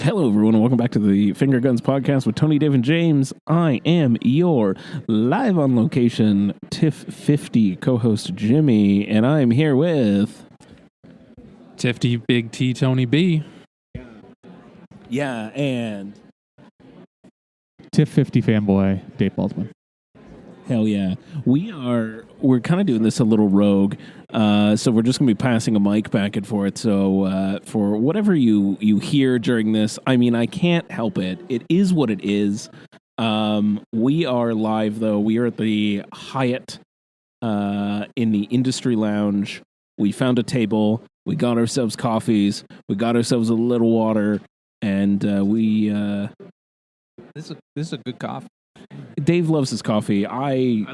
Hello, everyone, and welcome back to the Finger Guns Podcast with Tony, Dave, and James. I am your live on location TIFF50 co-host Jimmy, and I am here with TIFF50 Big T Tony B. Yeah, and TIFF50 fanboy Dave Baldwin. hell yeah, we're kind of doing this a little rogue. So we're just going to be passing a mic back and forth. So for whatever you hear during this, I mean, I can't help it. It is what it is. We are live, though. We are at the Hyatt in the Industry Lounge. We found a table. We got ourselves coffees. We got ourselves a little water. And This is a good coffee. Dave loves his coffee. I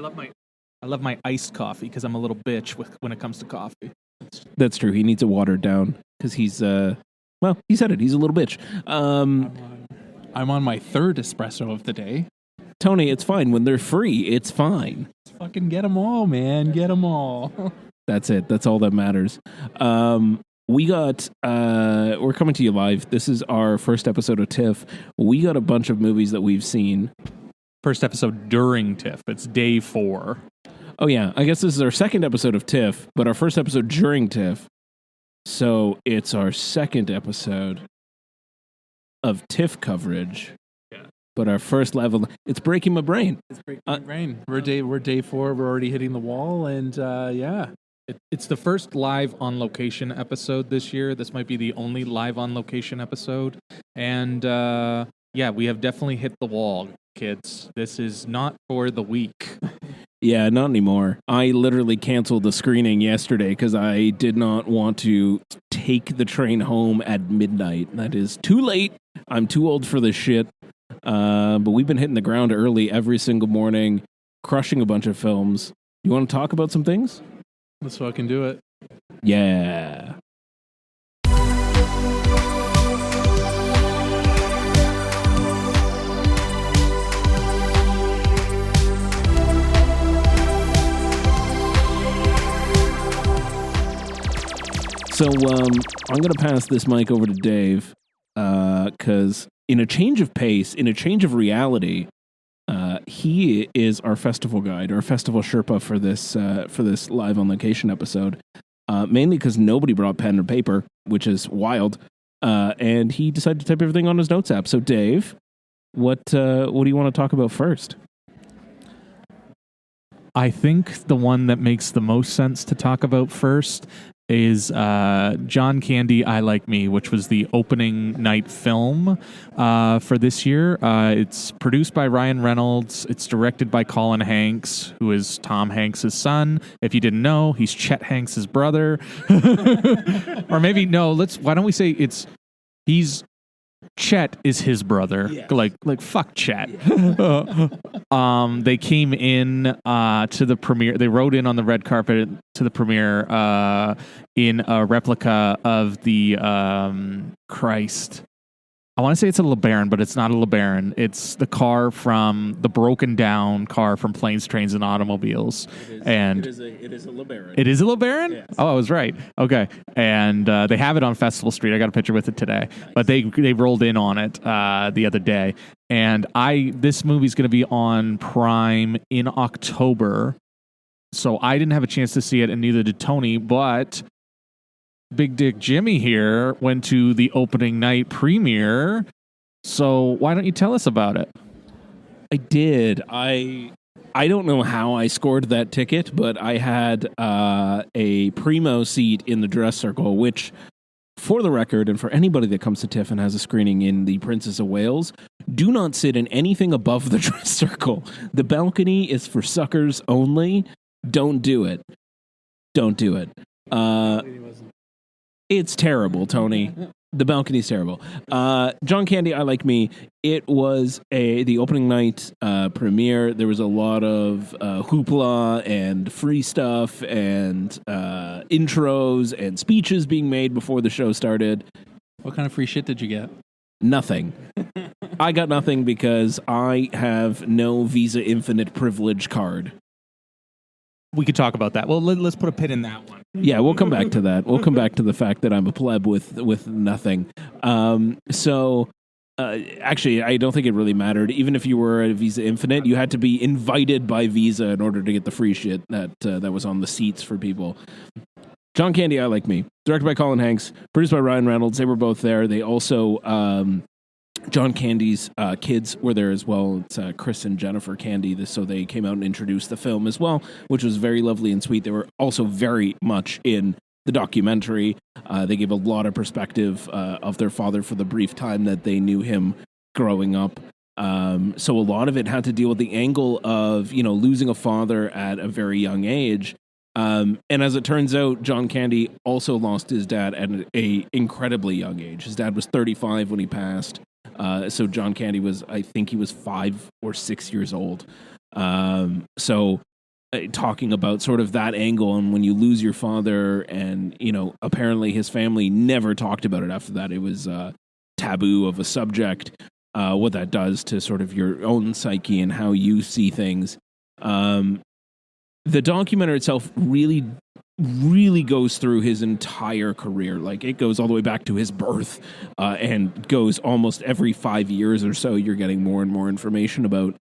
love my iced coffee because I'm a little bitch when it comes to coffee. That's true. He needs it watered down because he's well, he said it. He's a little bitch. I'm on my third espresso of the day. Tony, it's fine when they're free. It's fine. Let's fucking get them all, man. Get them all. That's it. That's all that matters. We're coming to you live. This is our first episode of TIFF. We got a bunch of movies that we've seen. First episode during TIFF. It's day 4. Oh, yeah. I guess this is our second episode of TIFF, but our first episode during TIFF. So it's our second episode of TIFF coverage. Yeah. But our first level, it's breaking my brain. It's breaking my brain. We're day 4. We're already hitting the wall. And yeah, it's the first live on location episode this year. This might be the only live on location episode. And yeah, we have definitely hit the wall, kids. This is not for the weak. Yeah, not anymore. I literally canceled the screening yesterday because I did not want to take the train home at midnight. That is too late. I'm too old for this shit. But we've been hitting the ground early every single morning, crushing a bunch of films. You want to talk about some things? Let's fucking do it. Yeah. So I'm going to pass this mic over to Dave because in a change of pace, in a change of reality, he is our festival guide, our festival Sherpa for this live on location episode. Mainly because nobody brought pen or paper, which is wild, and he decided to type everything on his notes app. So Dave, what do you want to talk about first? I think the one that makes the most sense to talk about first is John Candy, I Like Me, which was the opening night film for this year. It's produced by Ryan Reynolds. It's directed by Colin Hanks, who is Tom Hanks' son. If you didn't know, he's Chet Hanks' brother. Or maybe, no, why don't we say he's Chet is his brother. Yeah. Like fuck Chet. Yeah. They came in to the premiere. They rode in on the red carpet to the premiere in a replica of the Christ. I want to say it's a LeBaron, but it's not a LeBaron. It's the car from the broken down car from Planes, Trains, and Automobiles. It is a LeBaron. It is a LeBaron? Yes. Oh, I was right. Okay. And they have it on Festival Street. I got a picture with it today. Nice. But they rolled in on it the other day. And this movie's going to be on Prime in October. So I didn't have a chance to see it, and neither did Tony, but Big Dick Jimmy here went to the opening night premiere. So why don't you tell us about it? I did. I don't know how I scored that ticket, but I had a primo seat in the dress circle, which, for the record, and for anybody that comes to TIFF and has a screening in the Princess of Wales, do not sit in anything above the dress circle. The balcony is for suckers only. Don't do it. Don't do it. It's terrible, Tony. The balcony's terrible. John Candy, I Like Me. It was the opening night premiere. There was a lot of hoopla and free stuff and intros and speeches being made before the show started. What kind of free shit did you get? Nothing. I got nothing because I have no Visa Infinite Privilege card. We could talk about that. Well, let's put a pin in that one. Yeah, we'll come back to that. We'll come back to the fact that I'm a pleb with nothing. Actually, I don't think it really mattered. Even if you were a Visa Infinite, you had to be invited by Visa in order to get the free shit that was on the seats for people. John Candy, I Like Me. Directed by Colin Hanks. Produced by Ryan Reynolds. They were both there. They also... John Candy's kids were there as well. It's Chris and Jennifer Candy, so they came out and introduced the film as well, which was very lovely and sweet. They were also very much in the documentary. They gave a lot of perspective of their father for the brief time that they knew him growing up. So a lot of it had to deal with the angle of, losing a father at a very young age. And as it turns out, John Candy also lost his dad at an incredibly young age. His dad was 35 when he passed. So John Candy I think he was 5 or 6 years old. Talking about sort of that angle, and when you lose your father, and, apparently his family never talked about it after that. It was taboo of a subject, what that does to sort of your own psyche and how you see things. The documentary itself really goes through his entire career. Like, it goes all the way back to his birth, and goes almost every 5 years or so. You're getting more and more information about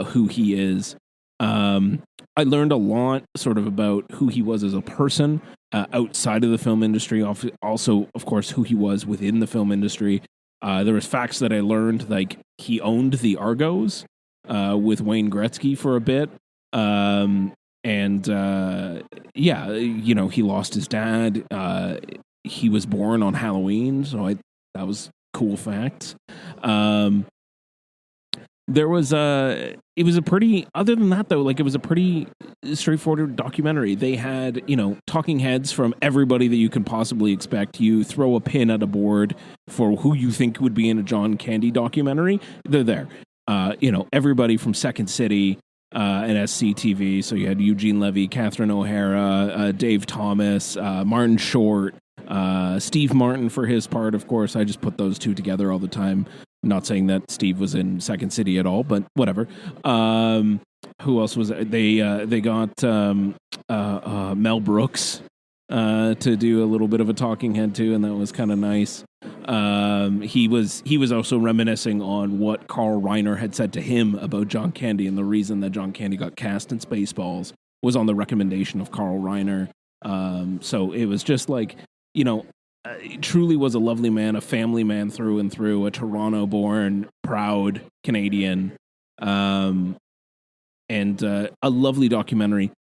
who he is. I learned a lot sort of about who he was as a person outside of the film industry. Also, of course, who he was within the film industry. There was facts that I learned, like he owned the Argos with Wayne Gretzky for a bit. He lost his dad. He was born on Halloween, so that was cool facts. It was a pretty, other than that though, it was a pretty straightforward documentary. They had, talking heads from everybody that you can possibly expect. You throw a pin at a board for who you think would be in a John Candy documentary. They're there. Everybody from Second City, and SCTV. So you had Eugene Levy, Catherine O'Hara, Dave Thomas, Martin Short, Steve Martin for his part, of course. I just put those two together all the time. Not saying that Steve was in Second City at all, but whatever. Who else was there? They got Mel Brooks to do a little bit of a talking head too, and that was kind of nice. He was also reminiscing on what Carl Reiner had said to him about John Candy, and the reason that John Candy got cast in Spaceballs was on the recommendation of Carl Reiner. So it was just like, truly was a lovely man, a family man through and through, a Toronto-born, proud Canadian, and a lovely documentary.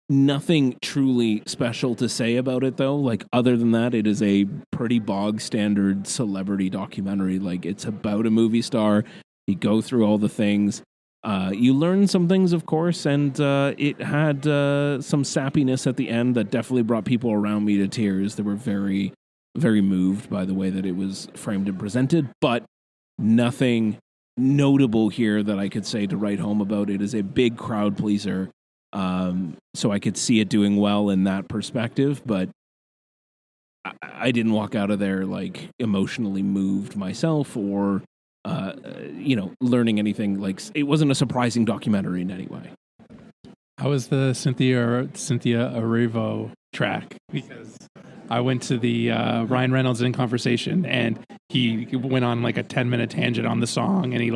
Nothing truly special to say about it, though. Other than that, it is a pretty bog standard celebrity documentary. It's about a movie star. You go through all the things. You learn some things, of course, and it had some sappiness at the end that definitely brought people around me to tears. They were very, very moved by the way that it was framed and presented, but nothing notable here that I could say to write home about. It is a big crowd pleaser. So I could see it doing well in that perspective, but I didn't walk out of there emotionally moved myself or, learning anything. It wasn't a surprising documentary in any way. How was the Cynthia Erivo track? Because I went to the Ryan Reynolds in Conversation, and he went on a 10-minute tangent on the song, and he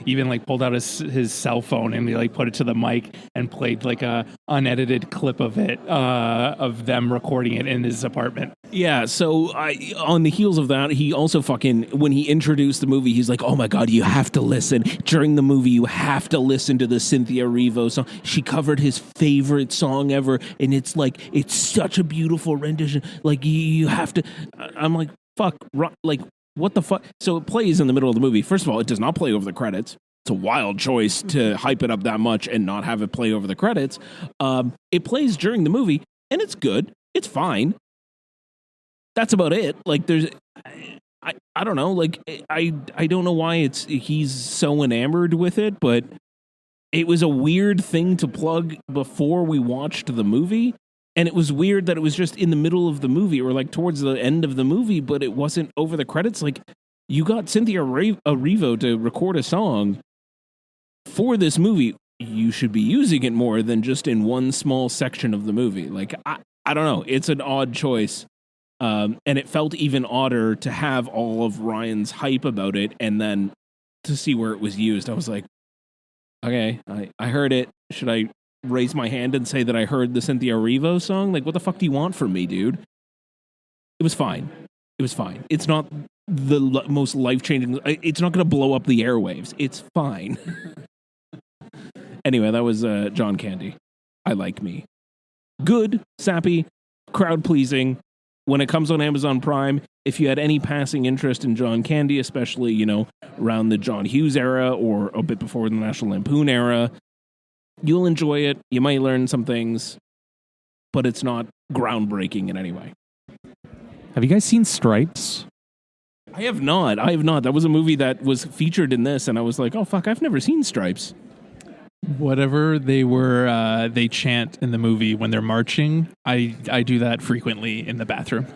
even pulled out his cell phone and he put it to the mic and played a unedited clip of it, of them recording it in his apartment. Yeah, so on the heels of that, he also when he introduced the movie, he's like, oh my God, you have to listen. During the movie, you have to listen to the Cynthia Erivo song. She covered his favorite song ever, and it's such a beautiful rendition. You have to, I'm like, fuck, what the fuck? So it plays in the middle of the movie. First of all, it does not play over the credits. It's a wild choice to hype it up that much and not have it play over the credits. It plays during the movie, and it's good. It's fine. That's about it. I don't know. I don't know why he's so enamored with it, but it was a weird thing to plug before we watched the movie. And it was weird that it was just in the middle of the movie or towards the end of the movie, but it wasn't over the credits. You got Cynthia Erivo to record a song for this movie. You should be using it more than just in one small section of the movie. I I don't know. It's an odd choice. And it felt even odder to have all of Ryan's hype about it and then to see where it was used. I was like, okay, I heard it. Should I raise my hand and say that I heard the Cynthia Erivo song? Like, what the fuck do you want from me, dude? It was fine. It was fine. It's not the most life-changing. It's not going to blow up the airwaves. It's fine. Anyway, that was John Candy. I Like Me. Good, sappy, crowd-pleasing. When it comes on Amazon Prime, if you had any passing interest in John Candy, especially, you know, around the John Hughes era or a bit before the National Lampoon era, you'll enjoy it. You might learn some things, but it's not groundbreaking in any way. Have you guys seen Stripes? I have not. That was a movie that was featured in this, and I was like, oh, fuck, I've never seen Stripes. Whatever they chant in the movie when they're marching, I do that frequently in the bathroom.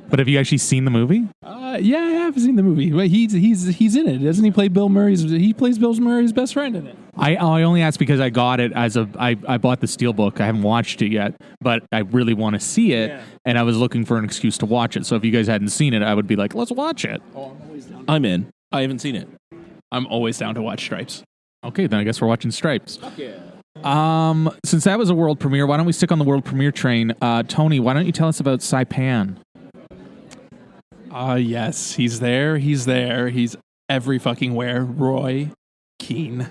But have you actually seen the movie? Yeah, I have seen the movie. But he's in it, doesn't he? Play Bill Murray's. He plays Bill Murray's best friend in it. I only asked because I got it I bought the Steelbook. I haven't watched it yet, but I really want to see it, and I was looking for an excuse to watch it. So if you guys hadn't seen it, I would be like, let's watch it. I'm in. I haven't seen it. I'm always down to watch Stripes. Okay, then I guess we're watching Stripes. Fuck yeah. Since that was a world premiere, why don't we stick on the world premiere train? Tony, why don't you tell us about Saipan? Yes, he's there. He's every fucking where. Roy Keane.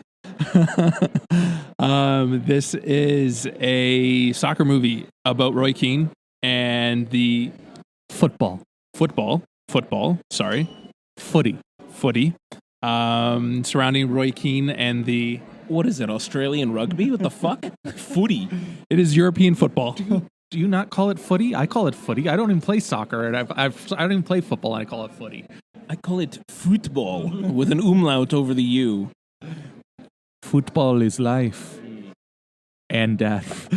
This is a soccer movie about Roy Keane and the Football. Sorry, Footy. Surrounding Roy Keane and the... What is it, Australian rugby? What the fuck? Footy. It is European football. Do you not call it footy? I call it footy. I don't even play soccer, and I don't even play football, and I call it footy. I call it football with an umlaut over the U. Football is life and death.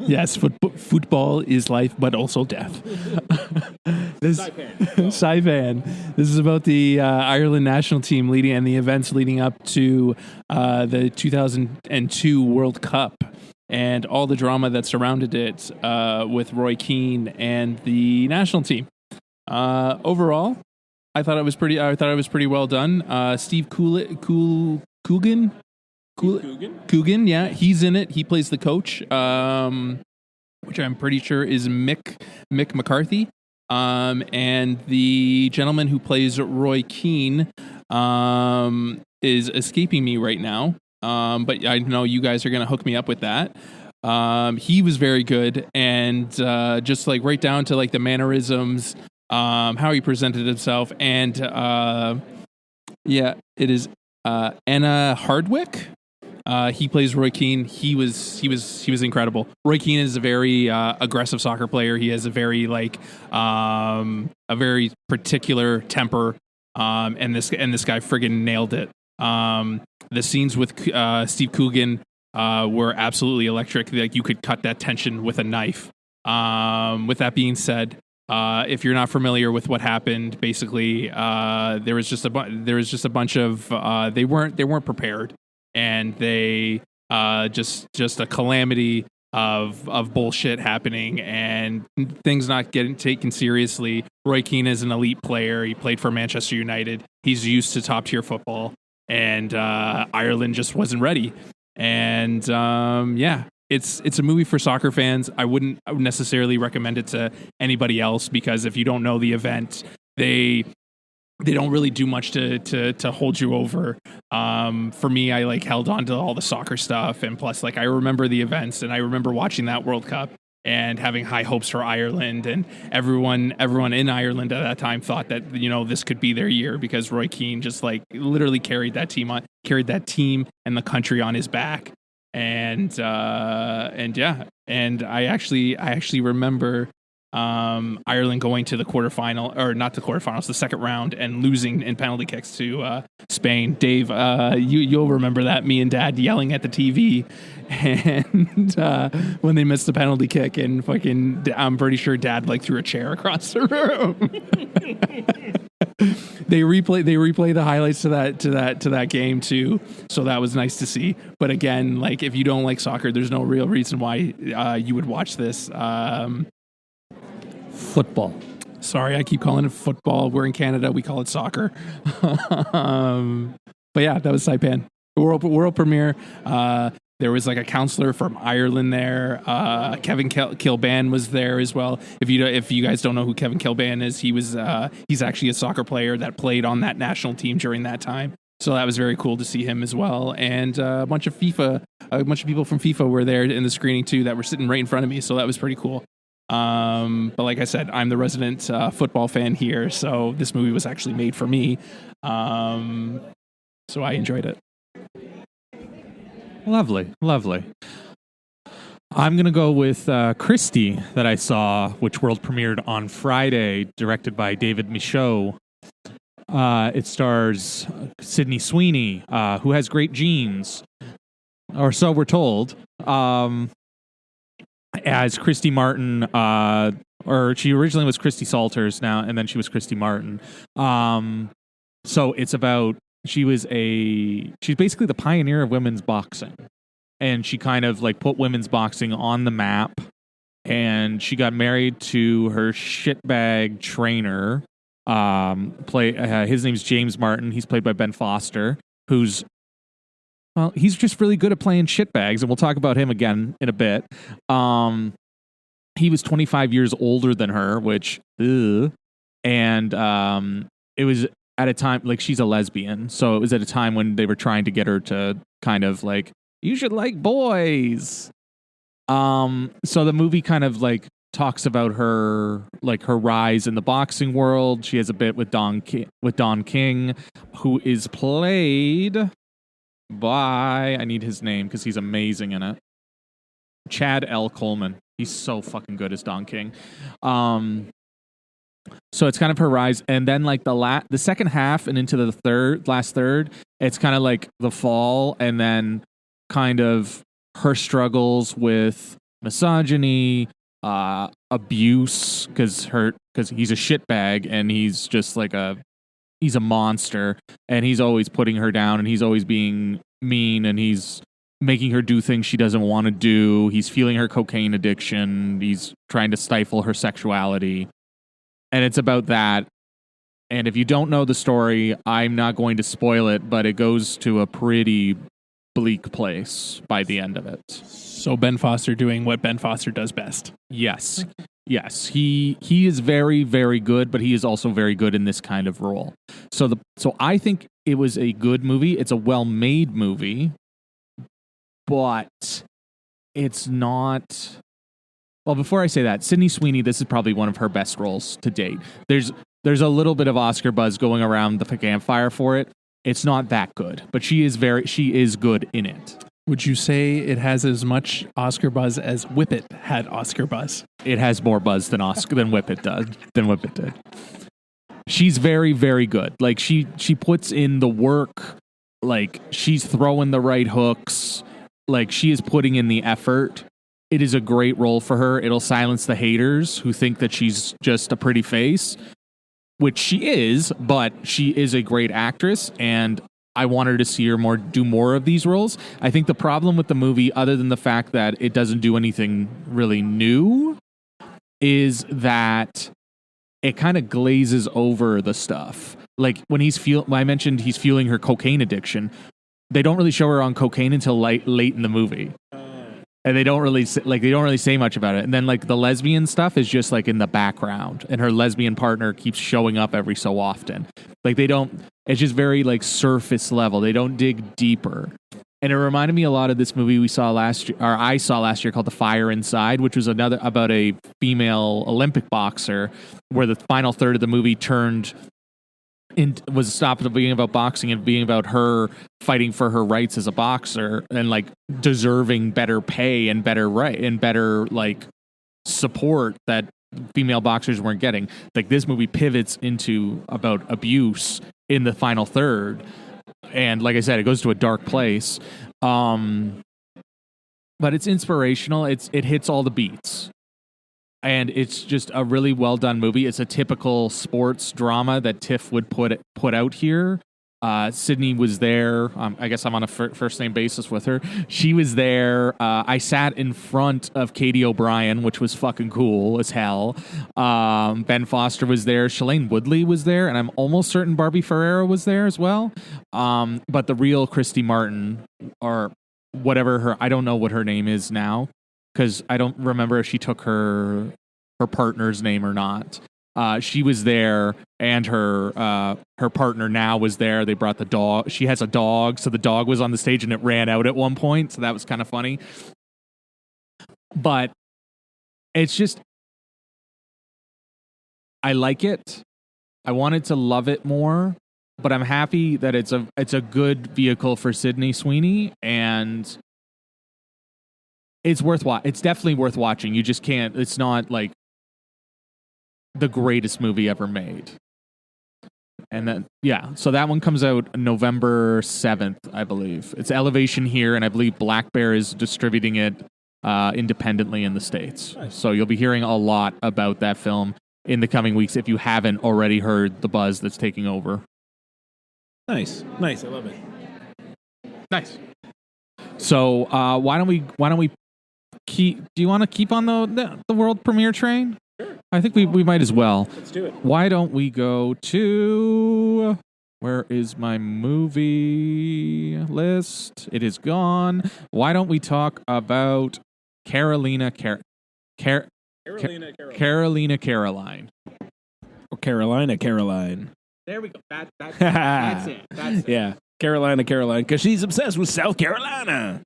Yes, football is life, but also death. Saipan. This is about the Ireland national team and the events leading up to the 2002 World Cup and all the drama that surrounded it with Roy Keane and the national team. Overall, I thought it was pretty well done. Steve Coogan, yeah, he's in it. He plays the coach, which I'm pretty sure is Mick McCarthy. And the gentleman who plays Roy Keane is escaping me right now. But I know you guys are going to hook me up with that. He was very good, and just like right down to like the mannerisms, how he presented himself, and yeah, it is Anna Hardwick. He plays Roy Keane. He was incredible. Roy Keane is a very aggressive soccer player. He has a very a very particular temper. And this guy friggin' nailed it. The scenes with Steve Coogan were absolutely electric. Like you could cut that tension with a knife. With that being said, if you're not familiar with what happened, basically there was just a bunch of they weren't prepared. And they just a calamity of bullshit happening and things not getting taken seriously. Roy Keane is an elite player. He played for Manchester United. He's used to top tier football, and Ireland just wasn't ready. And yeah, it's a movie for soccer fans. I wouldn't necessarily recommend it to anybody else because if you don't know the event, they don't really do much to hold you over. For me, I held on to all the soccer stuff, and plus I remember the events, and I remember watching that World Cup and having high hopes for Ireland, and everyone in Ireland at that time thought that this could be their year because Roy Keane just literally carried that team and the country on his back, and yeah, and I actually remember Ireland going to the quarterfinal, or not the quarterfinals, the second round, and losing in penalty kicks to Spain. Dave, you'll remember that, me and Dad yelling at the TV, and when they missed the penalty kick, and fucking, I'm pretty sure Dad like threw a chair across the room. They replay the highlights to that game too, so that was nice to see. But again, like, if you don't like soccer, there's no real reason why you would watch this. Football. Sorry, I keep calling it football. We're in Canada, we call it soccer. But yeah, that was Saipan, world premiere. There was like a counselor from Ireland there. Kevin Kilbane was there as well. If you guys don't know who Kevin Kilbane is, he's actually a soccer player that played on that national team during that time. So that was very cool to see him as well. And a bunch of people from FIFA were there in the screening too, that were sitting right in front of me. So that was pretty cool. But like I said, I'm the resident football fan here, so this movie was actually made for me. So I enjoyed it. Lovely. I'm going to go with Christy, that I saw, which world premiered on Friday, directed by David Michaud. It stars Sydney Sweeney, who has great genes, or so we're told, as Christy Martin, or she originally was Christy Salters now, and then she was Christy Martin. So it's about, she's basically the pioneer of women's boxing. And she kind of like put women's boxing on the map. And she got married to her shitbag trainer. His name's James Martin. He's played by Ben Foster, he's just really good at playing shitbags, and we'll talk about him again in a bit. He was 25 years older than her, which, and it was at a time, like, she's a lesbian, so it was at a time when they were trying to get her to kind of like, you should like boys. So the movie kind of like talks about her, like, her rise in the boxing world. She has a bit with Don King, who is played by, I need his name because he's amazing in it, Chad L. Coleman. He's so fucking good as Don King. So it's kind of her rise, and then like the second half and into the last third, it's kind of like the fall, and then kind of her struggles with misogyny, abuse, because he's a shitbag, and he's just like he's a monster, and he's always putting her down, and he's always being mean, and he's making her do things she doesn't want to do. He's feeling her cocaine addiction. He's trying to stifle her sexuality. And it's about that. And if you don't know the story, I'm not going to spoil it, but it goes to a pretty bleak place by the end of it. So Ben Foster doing what Ben Foster does best. Yes. Yes. He is very, very good, but he is also very good in this kind of role. So I think it was a good movie. It's a well-made movie, but it's not... Well, before I say that, Sydney Sweeney, this is probably one of her best roles to date. There's a little bit of Oscar buzz going around the campfire for it. It's not that good, but she is good in it. Would you say it has as much Oscar buzz as Whip It had Oscar buzz? It has more buzz than Whip It did. She's very, very good. Like, she puts in the work. Like, she's throwing the right hooks. Like, she is putting in the effort. It is a great role for her. It'll silence the haters who think that she's just a pretty face, which she is, but she is a great actress, and I want her to see her do more of these roles. I think the problem with the movie, other than the fact that it doesn't do anything really new, is that it kind of glazes over the stuff. Like, when I mentioned he's fueling her cocaine addiction, they don't really show her on cocaine until late in the movie. And they don't really say much about it. And then like the lesbian stuff is just like in the background, and her lesbian partner keeps showing up every so often. Like it's just very like surface level. They don't dig deeper. And it reminded me a lot of this movie I saw last year called The Fire Inside, which was about a female Olympic boxer, where the final third of the movie was stopped being about boxing and being about her fighting for her rights as a boxer, and like deserving better pay and better like support that female boxers weren't getting. Like, this movie pivots into about abuse in the final third, and like I said, it goes to a dark place. But it's inspirational. It hits all the beats. And it's just a really well done movie. It's a typical sports drama that TIFF would put out here. Sydney was there. I guess I'm on a first name basis with her. She was there. I sat in front of Katie O'Brien, which was fucking cool as hell. Ben Foster was there. Shailene Woodley was there, and I'm almost certain Barbie Ferreira was there as well. But the real Christy Martin, or whatever I don't know what her name is now, because I don't remember if she took her partner's name or not. She was there, and her partner now was there. They brought the dog. She has a dog, so the dog was on the stage, and it ran out at one point, so that was kind of funny. But it's just, I like it. I wanted to love it more, but I'm happy that it's a good vehicle for Sydney Sweeney, and it's it's definitely worth watching. You just can't. It's not like the greatest movie ever made. And then, so that one comes out November 7th, I believe. It's Elevation here, and I believe Black Bear is distributing it independently in the States. Nice. So you'll be hearing a lot about that film in the coming weeks if you haven't already heard the buzz that's taking over. Nice. I love it. Nice. So why don't we keep? Do you want to keep on the world premiere train? Sure. I think we might as well. Let's do it. Why don't we go to... Where is my movie list? It is gone. Why don't we talk about Carolina Caroline. Or Carolina Caroline. There we go. That's it. That's it. Yeah, Carolina Caroline, because she's obsessed with South Carolina.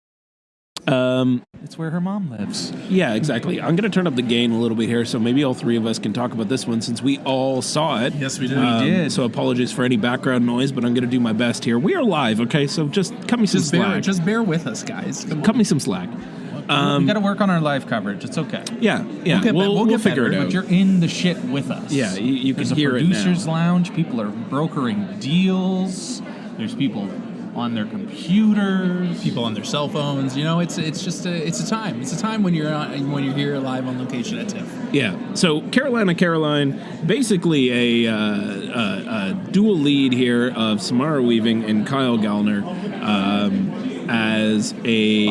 It's where her mom lives. Yeah, exactly. I'm going to turn up the gain a little bit here, so maybe all three of us can talk about this one since we all saw it. Yes, we did. We did. So apologies for any background noise, but I'm going to do my best here. We are live, okay? So just cut me some slack. Just bear with us, guys. Cut me some slack. We got to work on our live coverage. It's okay. Yeah. We'll figure it out. But you're in the shit with us. Yeah, you can There's hear it now. There's a producer's lounge. People are brokering deals. There's people on their computers, people on their cell phones. You know, it's a time. It's a time when you're here live on location at TIFF. Yeah. So Carolina Caroline, basically a dual lead here of Samara Weaving and Kyle Gallner, as a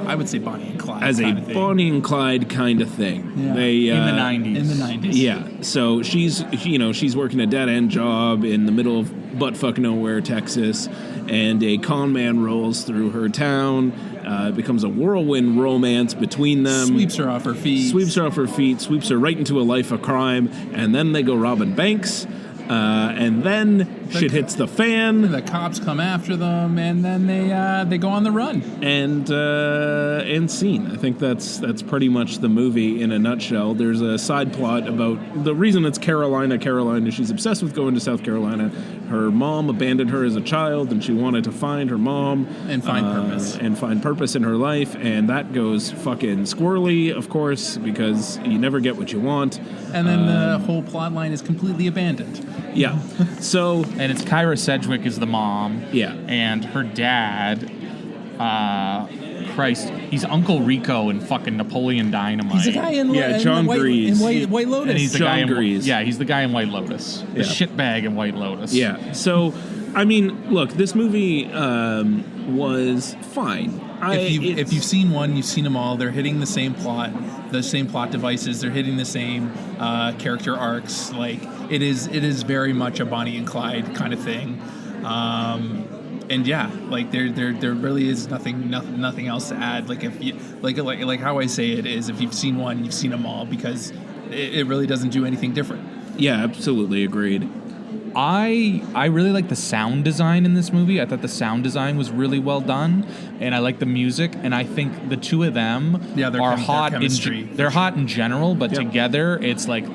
I would say Bonnie and Clyde as a Bonnie and Clyde kind of thing. Yeah. They in the 90s. In the 90s. Yeah. So she's working a dead end job in the middle of buttfuck nowhere, Texas, and a con man rolls through her town. It becomes a whirlwind romance between them. Sweeps her off her feet. Sweeps her right into a life of crime, and then they go robbing banks. And then shit hits the fan. The cops come after them, and then they go on the run. And scene. I think that's pretty much the movie in a nutshell. There's a side plot about the reason it's Carolina is she's obsessed with going to South Carolina. Her mom abandoned her as a child, and she wanted to find her mom and find purpose in her life, and that goes fucking squirrely, of course, because you never get what you want. And then the whole plot line is completely abandoned. Yeah. So, and it's Kyra Sedgwick is the mom. Yeah. And her dad, he's Uncle Rico in fucking Napoleon Dynamite. He's the guy in John Grease. White Lotus. And he's the John Grease. He's the guy in White Lotus. The shitbag in White Lotus. Yeah. So, I mean, look, this movie was fine. If you've seen one, you've seen them all. They're hitting the same plot devices. They're hitting the same character arcs. Like it is very much a Bonnie and Clyde kind of thing. And yeah, like there really is nothing else to add. Like if you like how I say it is, if you've seen one, you've seen them all, because it really doesn't do anything different. Yeah, absolutely agreed. I really like the sound design in this movie. I thought the sound design was really well done, and I like the music. And I think the two of them are hot. They're hot in general, but together it's like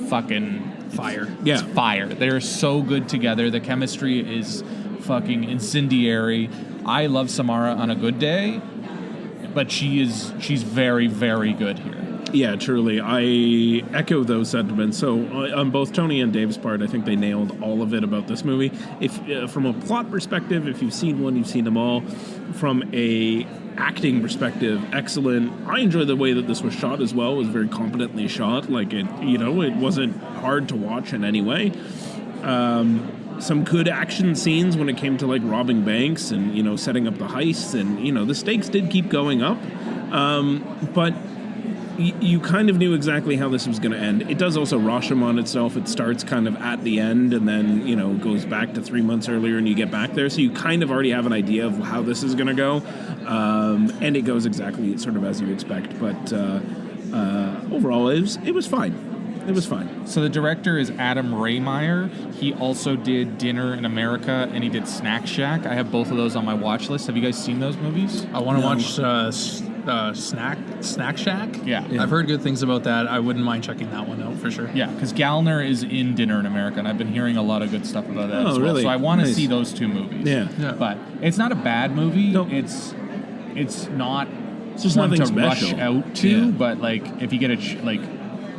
fucking fire. Yeah, it's fire. They're so good together. The chemistry is fucking incendiary. I love Samara on a good day, but she's very, very good here. Yeah, truly. I echo those sentiments. So on both Tony and Dave's part, I think they nailed all of it about this movie. If from a plot perspective, if you've seen one, you've seen them all. From a acting perspective, excellent. I enjoy the way that this was shot as well. It was very competently shot. Like it wasn't hard to watch in any way. Some good action scenes when it came to like robbing banks and setting up the heists, and the stakes did keep going up. But you kind of knew exactly how this was going to end. It does also Rashomon itself. It starts kind of at the end and then, goes back to 3 months earlier and you get back there. So you kind of already have an idea of how this is going to go. And it goes exactly sort of as you expect. But overall, it was fine. It was fine. So the director is Adam Raymeyer. He also did Dinner in America and he did Snack Shack. I have both of those on my watch list. Have you guys seen those movies? I want to watch Snack Shack. Yeah. I've heard good things about that. I wouldn't mind checking that one out for sure. Yeah, because Gallner is in Dinner in America, and I've been hearing a lot of good stuff about that as well. Really? So I want to Nice. see those two movies. Yeah. But it's not a bad movie. Nope. It's not just one nothing to rush special. out to, Yeah. but like if you get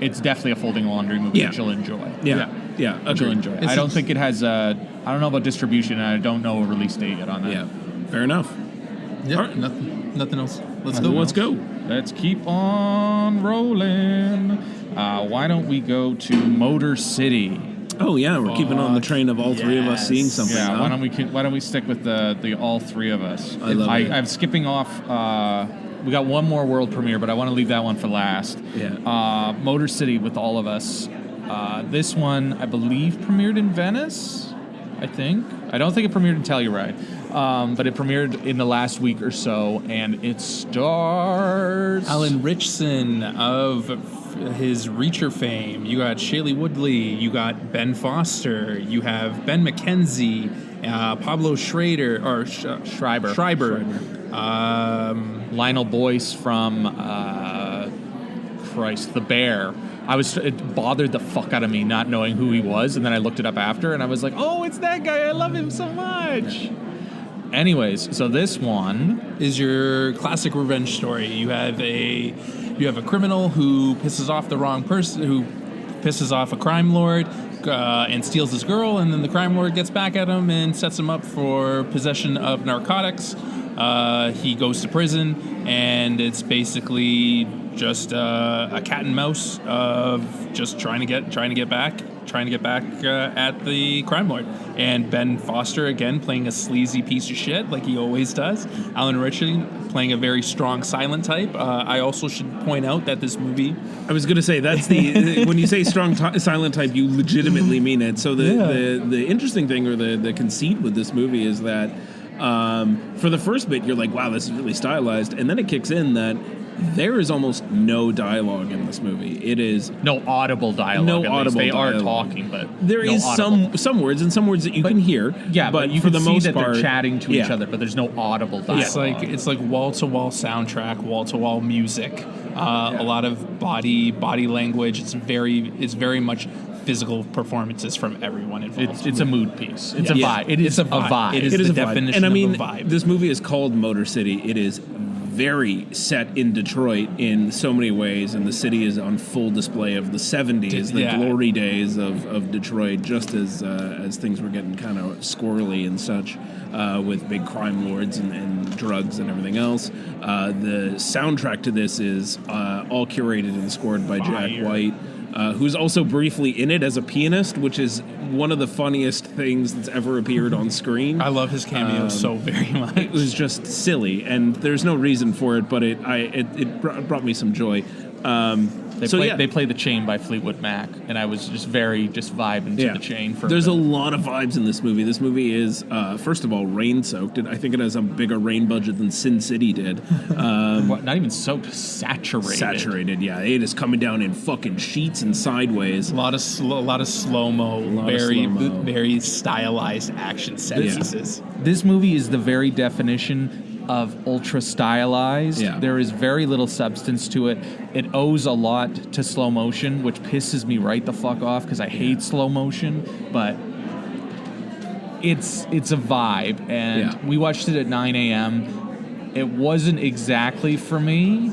it's definitely a folding laundry movie Yeah. that you'll enjoy. Yeah. That you'll enjoy. I don't think it has I don't know about distribution, and I don't know a release date yet on that. Yeah. Fair enough. Yeah. All right. Nothing else. Let's Well, go. let's go. Let's keep on rolling. Why don't we go to Motor City? Oh yeah, we're keeping on the train of all three of us seeing something. Yeah, huh? why don't we stick with the all three of us? I love it. I'm skipping off. We got one more world premiere, but I want to leave that one for last. Yeah. Motor City with all of us. This one, I believe, premiered in Venice. I think. I don't think it premiered in Telluride, but it premiered in the last week or so, and it stars Alan Ritchson of his Reacher fame. You got Shailene Woodley. You got Ben Foster. You have Ben McKenzie, Pablo Schreiber. Lionel Boyce from The Bear. It bothered the fuck out of me not knowing who he was, and then I looked it up after, and I was like, oh, it's that guy. I love him so much. Anyways, so this one is your classic revenge story. You have a criminal who pisses off the wrong person, who pisses off a crime lord and steals his girl, and then the crime lord gets back at him and sets him up for possession of narcotics. He goes to prison, and it's basically just a cat and mouse of just trying to get back at the crime lord. And Ben Foster again playing a sleazy piece of shit like he always does. Alan Ritchson playing a very strong silent type. I also should point out that this movie. I was going to say that's when you say strong silent type, you legitimately mean it. So the interesting thing or the conceit with this movie is that for the first bit you're like, wow, this is really stylized, and then it kicks in that there is almost no dialogue in this movie. It is no audible dialogue. No audible They dialogue. are talking, but there is some words and some words that you can hear. Yeah, but you for can the see most that part, they're chatting to each other, but there's no audible dialogue. It's like wall to wall soundtrack, wall to wall music. A lot of body language. It's very much physical performances from everyone involved. It's a mood piece. It's a vibe. It is a vibe. It is the definition and I mean, of a vibe. This movie is called Motor City. It is very set in Detroit in so many ways, and the city is on full display of the 70s, the glory days of Detroit, just as things were getting kind of squirrely and such, with big crime lords and drugs and everything else. The soundtrack to this is all curated and scored by Jack White, who's also briefly in it as a pianist, which is one of the funniest things that's ever appeared on screen. I love his cameo so very much. It was just silly, and there's no reason for it, but it brought me some joy. They play The Chain by Fleetwood Mac, and I was just vibing to The Chain. There's a lot of vibes in this movie. This movie is, first of all, rain-soaked. I think it has a bigger rain budget than Sin City did. Not even soaked, saturated. Saturated, yeah. It is coming down in fucking sheets and sideways. A lot of slow-mo, very stylized action set pieces. This movie is the very definition of ultra stylized. Yeah. There is very little substance to it. It owes a lot to slow motion, which pisses me right the fuck off because I hate slow motion, but it's a vibe, and we watched it at 9 a.m. It wasn't exactly for me,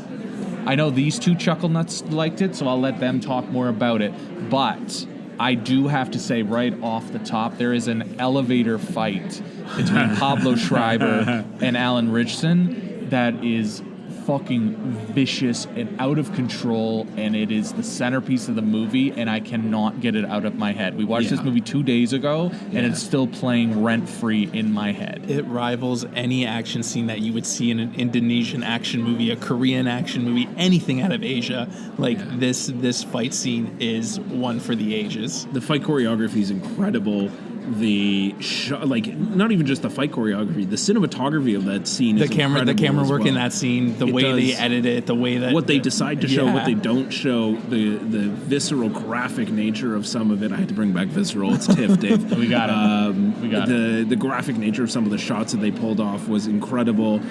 I know these two chuckle nuts liked it, so I'll let them talk more about it. But I do have to say right off the top, there is an elevator fight between Pablo Schreiber and Alan Ritchson that is fucking vicious and out of control, and it is the centerpiece of the movie, and I cannot get it out of my head. We watched this movie 2 days ago, and it's still playing rent-free in my head. It rivals any action scene that you would see in an Indonesian action movie, a Korean action movie, anything out of Asia. Like, this fight scene is one for the ages. The fight choreography is incredible. The like, not even just the fight choreography, the cinematography of that scene is incredible. The camera as work in well. that scene, the way they edit it, the way that what they decide to show, what they don't show, the visceral graphic nature of some of it. I had to bring back visceral. It's TIFF, Dave. We got it. The graphic nature of some of the shots that they pulled off was incredible.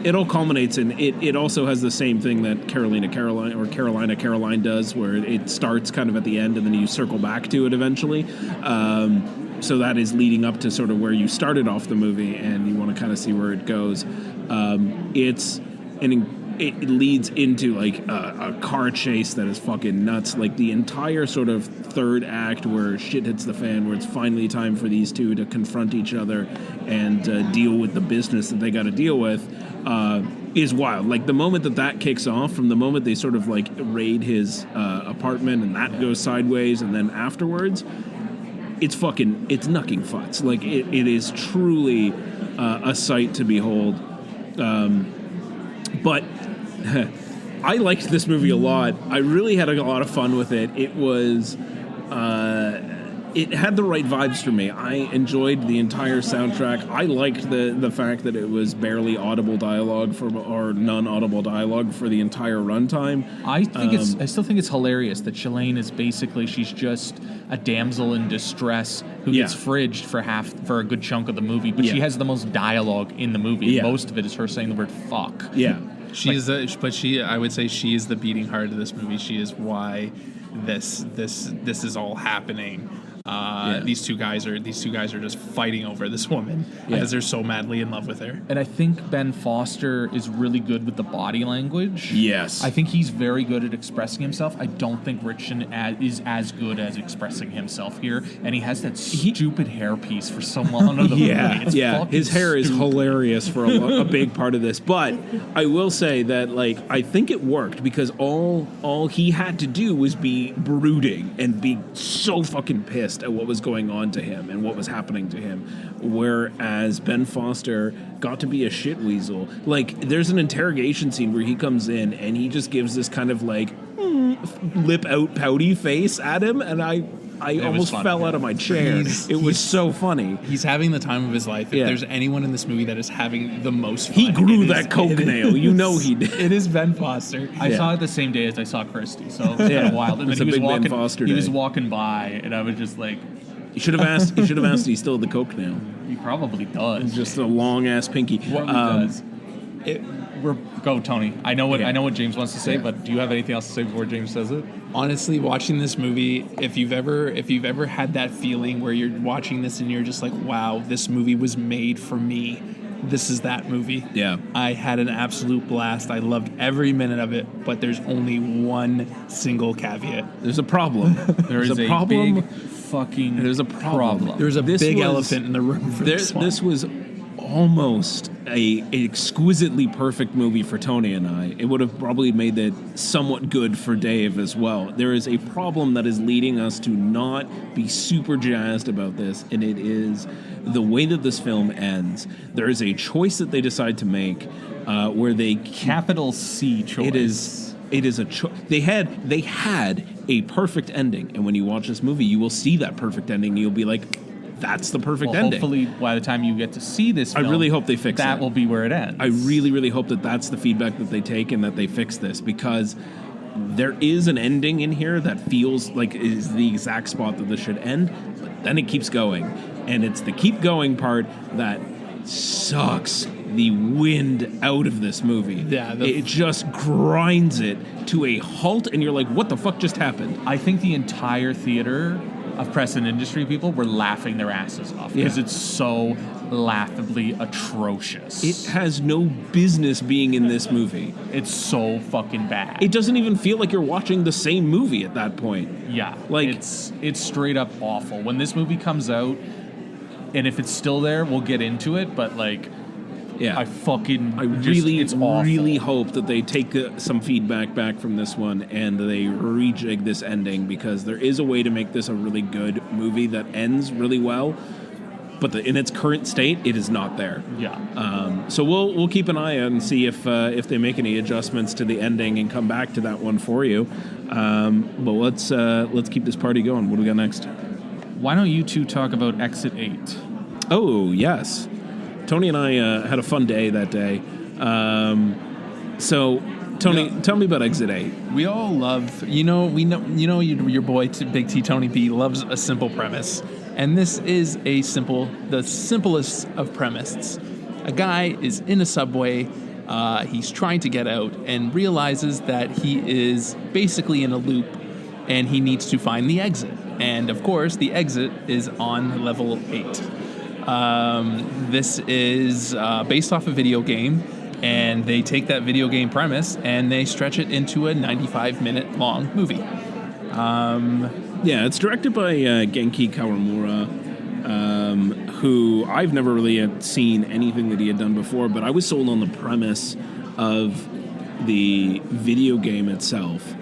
It all culminates in it also has the same thing that Carolina Caroline does, where it starts kind of at the end and then you circle back to it eventually. So that is leading up to sort of where you started off the movie, and you want to kind of see where it goes. It leads into like a car chase that is fucking nuts. Like the entire sort of third act where shit hits the fan, where it's finally time for these two to confront each other and deal with the business that they got to deal with, is wild. Like the moment that kicks off, from the moment they sort of like raid his apartment and that goes sideways, and then afterwards, it's knucking futz. Like it is truly a sight to behold. But I liked this movie a lot. I really had a lot of fun with it. It was, it had the right vibes for me. I enjoyed the entire soundtrack. I liked the fact that it was barely audible dialogue or non-audible dialogue for the entire runtime. I still think it's hilarious that Shalane is basically, she's just a damsel in distress who gets fridged for a good chunk of the movie, but she has the most dialogue in the movie. Yeah. Most of it is her saying the word fuck. Yeah. I would say she is the beating heart of this movie. She is why this is all happening. These two guys are just fighting over this woman because they're so madly in love with her. And I think Ben Foster is really good with the body language. Yes. I think he's very good at expressing himself. I don't think Richardson is as good as expressing himself here. And he has that stupid hairpiece for so long of the movie. It's His hair is stupid. hilarious for a big part of this. But I will say that, like, I think it worked because all he had to do was be brooding and be so fucking pissed at what was going on to him and what was happening to him, whereas Ben Foster got to be a shit weasel. Like, there's an interrogation scene where he comes in and he just gives this kind of like lip out pouty face at him, and I almost fell out of my chair. It was so funny. He's having the time of his life. If there's anyone in this movie that is having the most fun, he grew that coke nail. You know he did. It is Ben Foster. I saw it the same day as I saw Christy, so it was kind of wild. And It's then a he was big Ben walking. Foster He was day. walking by, and I was just like, You should have asked. He still had the coke nail. he probably does. Just a long ass pinky. does. Go, Tony. I know what James wants to say, but do you have anything else to say before James says it? Honestly, watching this movie, if you've ever had that feeling where you're watching this and you're just like, wow, this movie was made for me, this is that movie. Yeah. I had an absolute blast. I loved every minute of it, but there's only one single caveat. There's a problem. There's a problem. big fucking There's a problem. There's a This big was- elephant in the room for this one. This was almost a exquisitely perfect movie for Tony and I. It would have probably made it somewhat good for Dave as well. There is a problem that is leading us to not be super jazzed about this, and it is the way that this film ends. There is a choice that they decide to make where they capital C choice. It is a choice. They had a perfect ending, and when you watch this movie, you will see that perfect ending. And you'll be like, that's the perfect ending. Hopefully, by the time you get to see this film, I really hope they fix that. it. Will be where it ends. I really, really hope that that's the feedback that they take and that they fix this, because there is an ending in here that feels like it is the exact spot that this should end, but then it keeps going. And it's the keep going part that sucks the wind out of this movie. Yeah, it just grinds it to a halt, and you're like, what the fuck just happened? I think the entire theater of press and industry people were laughing their asses off because it's so laughably atrocious. It has no business being in this movie. It's so fucking bad. It doesn't even feel like you're watching the same movie at that point. Yeah, Like- it's straight up awful. When this movie comes out, and if it's still there, we'll get into it. But like, Yeah. I It's awful. really hope that they take some feedback back from this one and they rejig this ending, because there is a way to make this a really good movie that ends really well, but in its current state, it is not there. Yeah. So we'll keep an eye out and see if they make any adjustments to the ending and come back to that one for you. But let's keep this party going. What do we got next? Why don't you two talk about Exit 8? Oh yes, Tony and I had a fun day that day. So Tony, tell me about Exit 8. We all love, your boy Big T Tony B loves a simple premise, and this is the simplest of premises. A guy is in a subway, he's trying to get out, and realizes that he is basically in a loop, and he needs to find the exit. And of course, the exit is on level 8. This is based off a video game, and they take that video game premise and they stretch it into a 95-minute long movie. Yeah, it's directed by Genki Kawamura, who I've never really had seen anything that he had done before, but I was sold on the premise of the video game itself,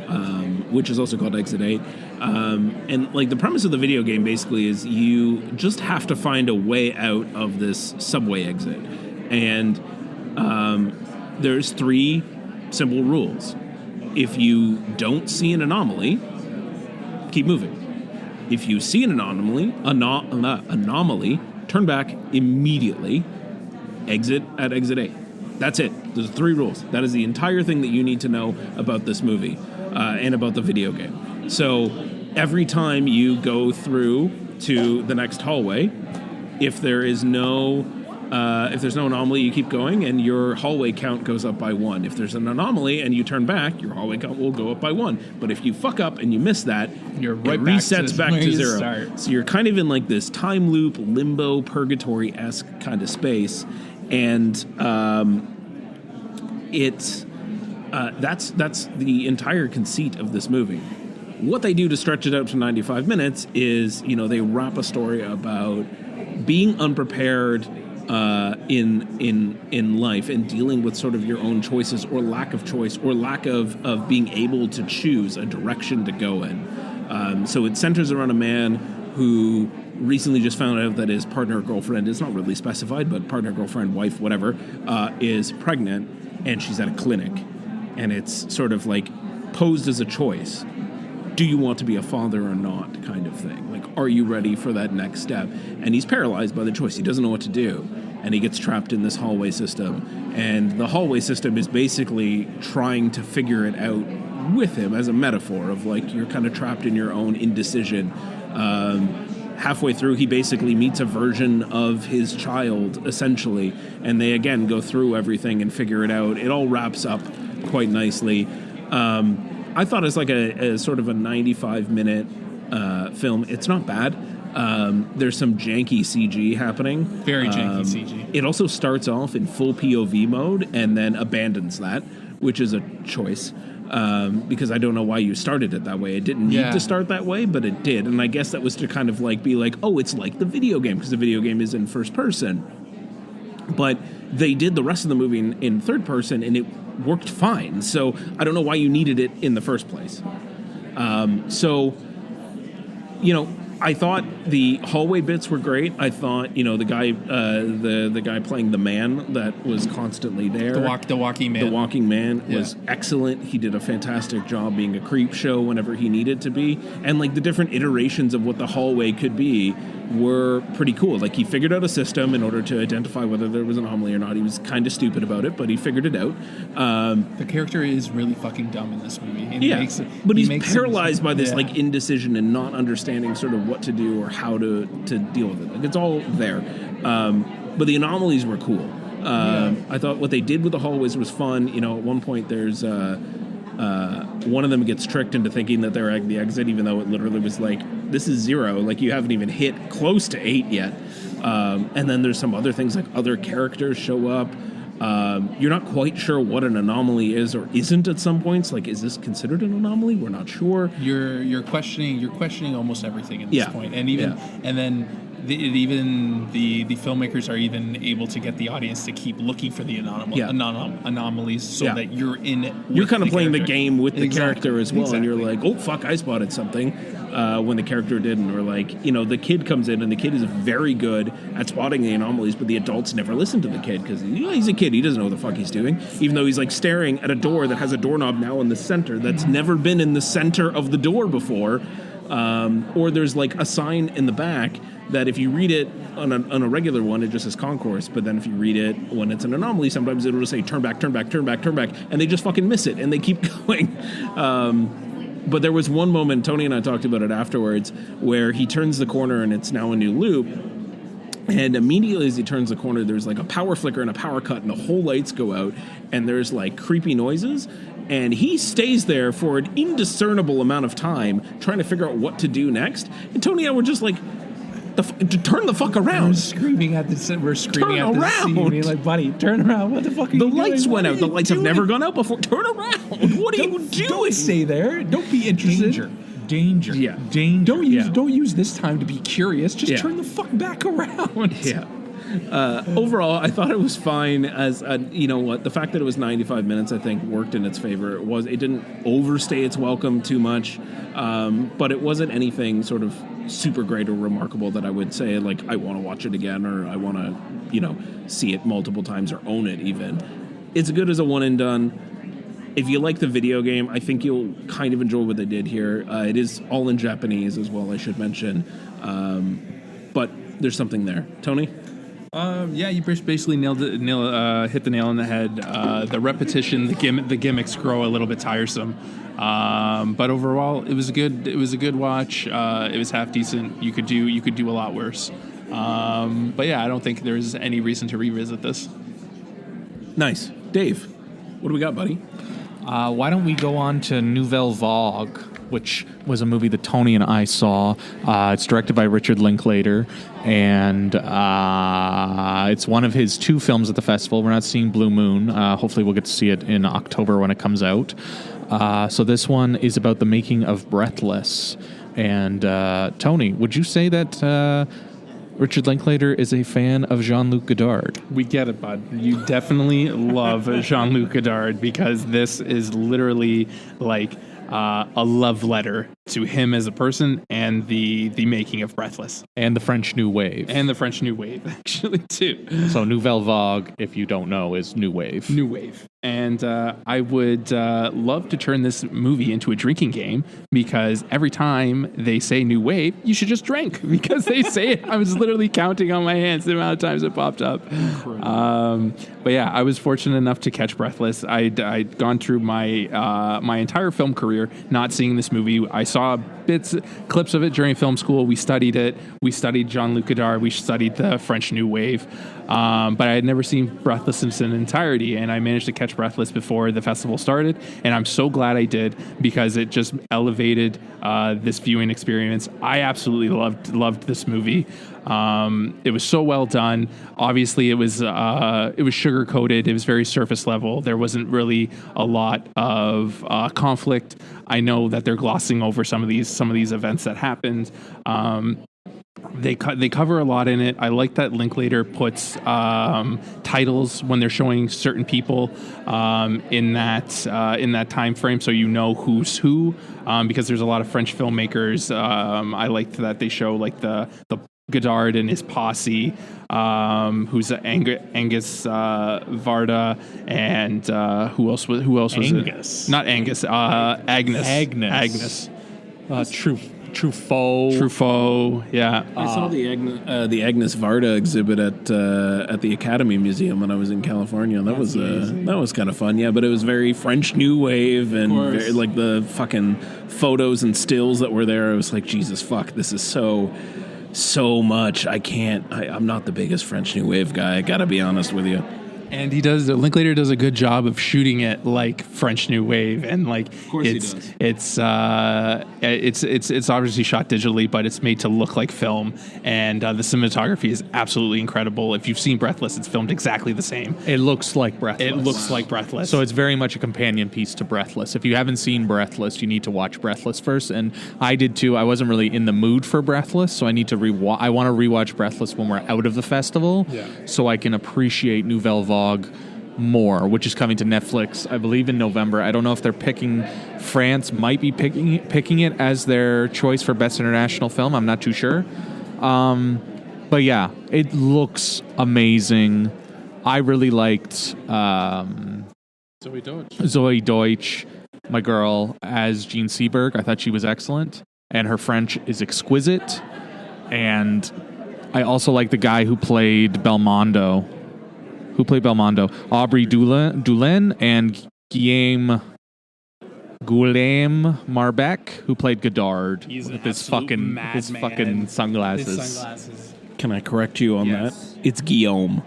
which is also called Exit 8. And like the premise of the video game basically is you just have to find a way out of this subway exit. And there's 3 simple rules. If you don't see an anomaly, keep moving. If you see an anomaly, turn back immediately, exit at Exit 8. That's it. There's 3 rules. That is the entire thing that you need to know about this movie and about the video game. So every time you go through to the next hallway, if there's no anomaly, you keep going, and your hallway count goes up by 1. If there's an anomaly and you turn back, your hallway count will go up by 1. But if you fuck up and you miss that, You're right it back resets to back where to you 0. start. So you're kind of in like this time loop, limbo, purgatory-esque kind of space, and that's the entire conceit of this movie. What they do to stretch it out to 95 minutes is, they wrap a story about being unprepared in life and dealing with sort of your own choices or lack of choice or lack of being able to choose a direction to go in. So it centers around a man who recently just found out that his partner or girlfriend, is not really specified, but partner, girlfriend, wife, whatever, is pregnant, and she's at a clinic. And it's sort of like posed as a choice. Do you want to be a father or not, kind of thing? Like, are you ready for that next step? And he's paralyzed by the choice. He doesn't know what to do. And he gets trapped in this hallway system. And the hallway system is basically trying to figure it out with him as a metaphor of, like, you're kind of trapped in your own indecision. Halfway through, he basically meets a version of his child, essentially. And they, again, go through everything and figure it out. It all wraps up quite nicely. I thought it's like a sort of a 95-minute film. It's not bad. There's some janky CG happening. Very janky CG. It also starts off in full POV mode and then abandons that, which is a choice. Because I don't know why you started it that way. It didn't need to start that way, but it did. And I guess that was to kind of like be like, oh, it's like the video game, because the video game is in first person. But they did the rest of the movie in third person, and it worked fine. So I don't know why you needed it in the first place. I thought the hallway bits were great. I thought, the guy, the guy playing the man that was constantly there, The walking man was excellent. He did a fantastic job being a creep show whenever he needed to be, and like the different iterations of what the hallway could be were pretty cool. Like, he figured out a system in order to identify whether there was an anomaly or not. He was kind of stupid about it, but he figured it out. The character is really fucking dumb in this movie. And but he's paralyzed by this like indecision and not understanding sort of what to do or how to deal with it. Like, it's all there. But the anomalies were cool. I thought what they did with the hallways was fun. At one point there's one of them gets tricked into thinking that they're at the exit, even though it literally was like, this is 0. Like, you haven't even hit close to 8 yet. And then there's some other things like other characters show up. You're not quite sure what an anomaly is or isn't at some points. Like, is this considered an anomaly? We're not sure. You're questioning almost everything at this point, and then the filmmakers are even able to get the audience to keep looking for the anomalies, so that you're in it. You're kind of playing the game with the character as well, and you're like, oh fuck, I spotted something when the character didn't, or like, the kid comes in and the kid is very good at spotting the anomalies, but the adults never listen to the kid because he's a kid, he doesn't know what the fuck he's doing, even though he's like staring at a door that has a doorknob now in the center that's never been in the center of the door before. Or there's like a sign in the back that if you read it on a regular one, it just says concourse. But then if you read it when it's an anomaly, sometimes it'll just say turn back, turn back, turn back, turn back. And they just fucking miss it and they keep going. But there was one moment, Tony and I talked about it afterwards, where he turns the corner and it's now a new loop. And immediately as he turns the corner, there's like a power flicker and a power cut and the whole lights go out and there's like creepy noises. And he stays there for an indiscernible amount of time trying to figure out what to do next. And Tony and I were just like, turn the fuck around. We're screaming at the scene. Like, buddy, turn around. What the fuck are you doing? The lights went out. The lights have never gone out before. Turn around. What are you doing? Don't stay there. Don't be interested. Danger. Yeah. Danger. Don't use this time to be curious. Just turn the fuck back around. Yeah. Overall, I thought it was fine. As you know what, the fact that it was 95 minutes, I think, worked in its favor. It didn't overstay its welcome too much, but it wasn't anything sort of super great or remarkable that I would say like I want to watch it again or I want to see it multiple times or own it even. It's good as a one and done. If you like the video game, I think you'll kind of enjoy what they did here. It is all in Japanese as well, I should mention, but there's something there. Tony? You basically hit the nail on the head. The repetition, the gimmicks grow a little bit tiresome, but overall, it was a good watch. It was half decent. You could do a lot worse. But yeah, I don't think there's any reason to revisit this. Nice, Dave. What do we got, buddy? Why don't we go on to Nouvelle Vogue, which was a movie that Tony and I saw. It's directed by Richard Linklater, and it's one of his 2 films at the festival. We're not seeing Blue Moon. Hopefully we'll get to see it in October when it comes out. So this one is about the making of Breathless. And Tony, would you say that Richard Linklater is a fan of Jean-Luc Godard? We get it, bud. You definitely love Jean-Luc Godard because this is literally like a love letter to him as a person and the making of Breathless. And the French New Wave. Actually, too. So Nouvelle Vogue, if you don't know, is New Wave. New Wave. And I would love to turn this movie into a drinking game because every time they say New Wave, you should just drink because they say it. I was literally counting on my hands the amount of times it popped up. But yeah, I was fortunate enough to catch Breathless. I'd gone through my my entire film career not seeing this movie. I saw clips of it during film school. We studied it. We studied Jean-Luc Godard. We studied the French New Wave. But I had never seen Breathless in its entirety, and I managed to catch Breathless before the festival started, and I'm so glad I did because it just elevated this viewing experience. I absolutely loved this movie. It was so well done. Obviously, it was sugar coated. It was very surface level. There wasn't really a lot of conflict. I know that they're glossing over some of these events that happened. They cover a lot in it. I like that Linklater puts titles when they're showing certain people in that time frame, so you know who's who. Because there's a lot of French filmmakers. I liked that they show like the Godard and his posse, who's Angus Varda, and who else was Angus. it? Not Angus. Agnes. Truffaut, yeah. I saw the Agnes Varda exhibit at the Academy Museum when I was in California. That was kind of fun, yeah. But it was very French New Wave and very, like the fucking photos and stills that were there. I was like, Jesus fuck, this is so much. I'm not the biggest French New Wave guy. I gotta be honest with you. And he does. Linklater does a good job of shooting it like French New Wave, and like course he it's does. it's obviously shot digitally, but it's made to look like film, and the cinematography is absolutely incredible. If you've seen Breathless, it's filmed exactly the same. It looks like Breathless. It looks like Breathless. So it's very much a companion piece to Breathless. If you haven't seen Breathless, you need to watch Breathless first. And I did too. I wasn't really in the mood for Breathless, so I need to I want to rewatch Breathless when we're out of the festival, so I can appreciate Nouvelle Vogue more, which is coming to Netflix, I believe, in November. I don't know if they're picking. France might be picking it as their choice for Best International Film. I'm not too sure. But yeah, it looks amazing. I really liked Zoe Deutsch, my girl, as Jean Seberg. I thought she was excellent, and her French is exquisite. And I also like the guy who played Belmondo. Aubrey Dulin and Guillaume Marbec, who played Godard. He's with an his fucking sunglasses. His sunglasses. Can I correct you on Yes. that? It's Guillaume.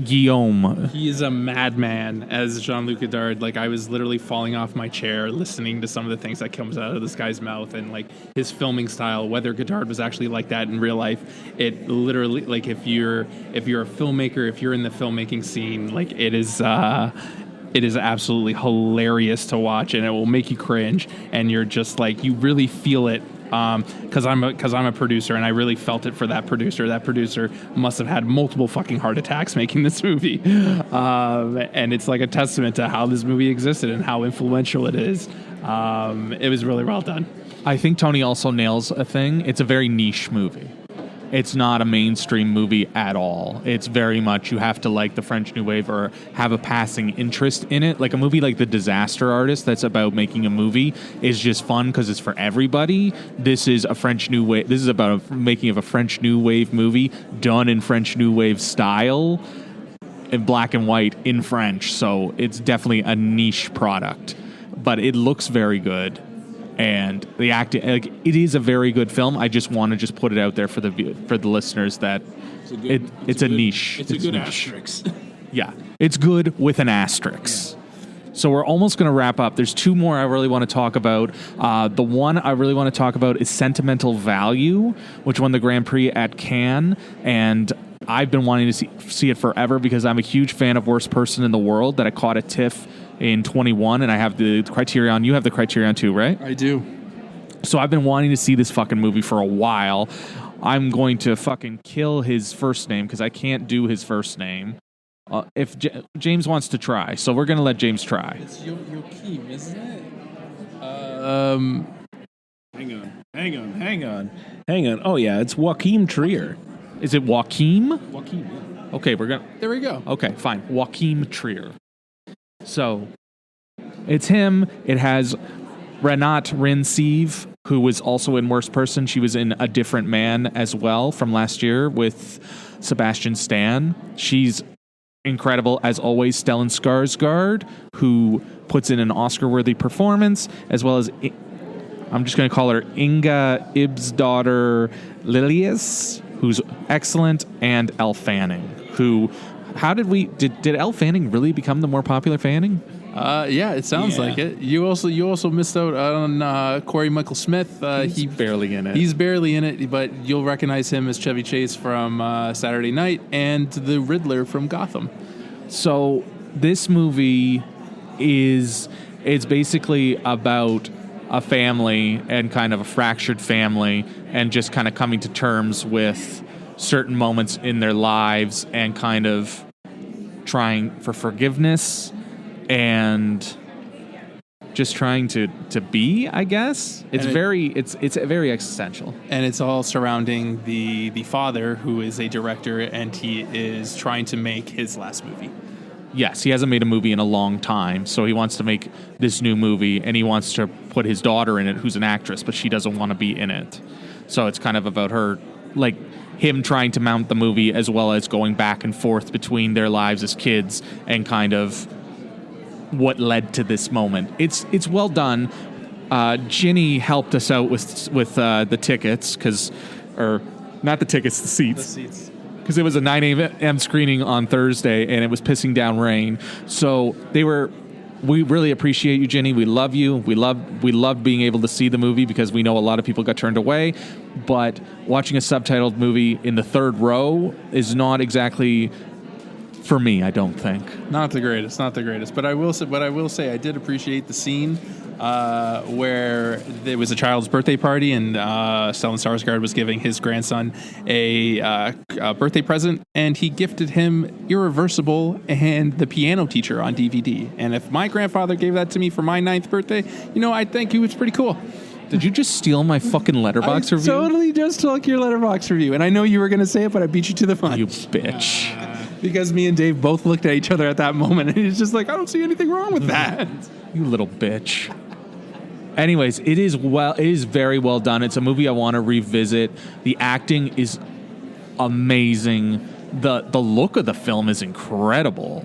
He is a madman as Jean-Luc Godard. Like, I was literally falling off my chair listening to some of the things that comes out of this guy's mouth, and like his filming style, whether Godard was actually like that in real life. It literally, like, if you're a filmmaker, if you're in the filmmaking scene, like it is absolutely hilarious to watch, and it will make you cringe, and you're just like, you really feel it. Because I'm a producer, and I really felt it for that producer. That producer must have had multiple fucking heart attacks making this movie, and it's like a testament to how this movie existed and how influential it is. It was really well done. I think Tony also nails a thing. It's a very niche movie. It's not a mainstream movie at all. It's very much, you have to like the French New Wave or have a passing interest in it. Like a movie like The Disaster Artist that's about making a movie is just fun because it's for everybody. This is a French New Wave. This is about making of a French New Wave movie done in French New Wave style, in black and white in French. So it's definitely a niche product, but it looks very good. And the acting, like, it is a very good film. I just want to put it out there for the listeners that it's a niche. It's a good niche. asterisk. Yeah, it's good with an asterisk. Yeah. So we're almost going to wrap up. There's two more I really want to talk about. The one I really want to talk about is Sentimental Value, which won the Grand Prix at Cannes, and I've been wanting to see it forever because I'm a huge fan of Worst Person in the World that I caught at TIFF in 21, and I have the Criterion. You have the Criterion too, right? I do. So I've been wanting to see this fucking movie for a while. I'm going to fucking kill his first name because I can't do his first name. If James wants to try, so we're going to let James try. It's Joachim, isn't it? Hang on. Oh yeah, it's Joachim Trier. Is it Joachim? Joachim. Yeah. Okay, we're going to... There we go. Okay, fine. Joachim Trier. So, it's him. It has Renate Reinsve, who was also in Worst Person. She was in A Different Man as well from last year with Sebastian Stan. She's incredible, as always. Stellan Skarsgård, who puts in an Oscar-worthy performance, as well as, I'm just going to call her Inga Ibsdottir Lilius, who's excellent, and Elle Fanning, who... Did Elle Fanning really become the more popular Fanning? Yeah, it sounds like it. You also missed out on Corey Michael Smith. He's barely in it. He's barely in it, but you'll recognize him as Chevy Chase from Saturday Night and the Riddler from Gotham. So this movie it's basically about a family and kind of a fractured family and just kind of coming to terms with certain moments in their lives and kind of trying for forgiveness and just trying to be, I guess. It's very existential. And it's all surrounding the father, who is a director, and he is trying to make his last movie. Yes, he hasn't made a movie in a long time, so he wants to make this new movie, and he wants to put his daughter in it, who's an actress, but she doesn't want to be in it. So it's kind of about her, like, him trying to mount the movie as well as going back and forth between their lives as kids and kind of what led to this moment. It's well done. Ginny helped us out with the tickets, or not the tickets, the seats. because it was a 9 a.m. screening on Thursday, and it was pissing down rain. So we really appreciate you, Jenny. We love you. We love being able to see the movie because we know a lot of people got turned away. But watching a subtitled movie in the third row is not exactly for me, I don't think. Not the greatest. But I will say, I did appreciate the scene where there was a child's birthday party, and Stellan Skarsgård was giving his grandson a birthday present, and he gifted him Irreversible and The Piano Teacher on DVD. And if my grandfather gave that to me for my 9th birthday, I think it was pretty cool. Did you just steal my fucking Letterboxd review? Totally just took your Letterboxd review, and I know you were going to say it, but I beat you to the punch. You bitch. Because me and Dave both looked at each other at that moment, and it's just like, I don't see anything wrong with that. You little bitch. Anyways, it is very well done. It's a movie I want to revisit. The acting is amazing. The look of the film is incredible.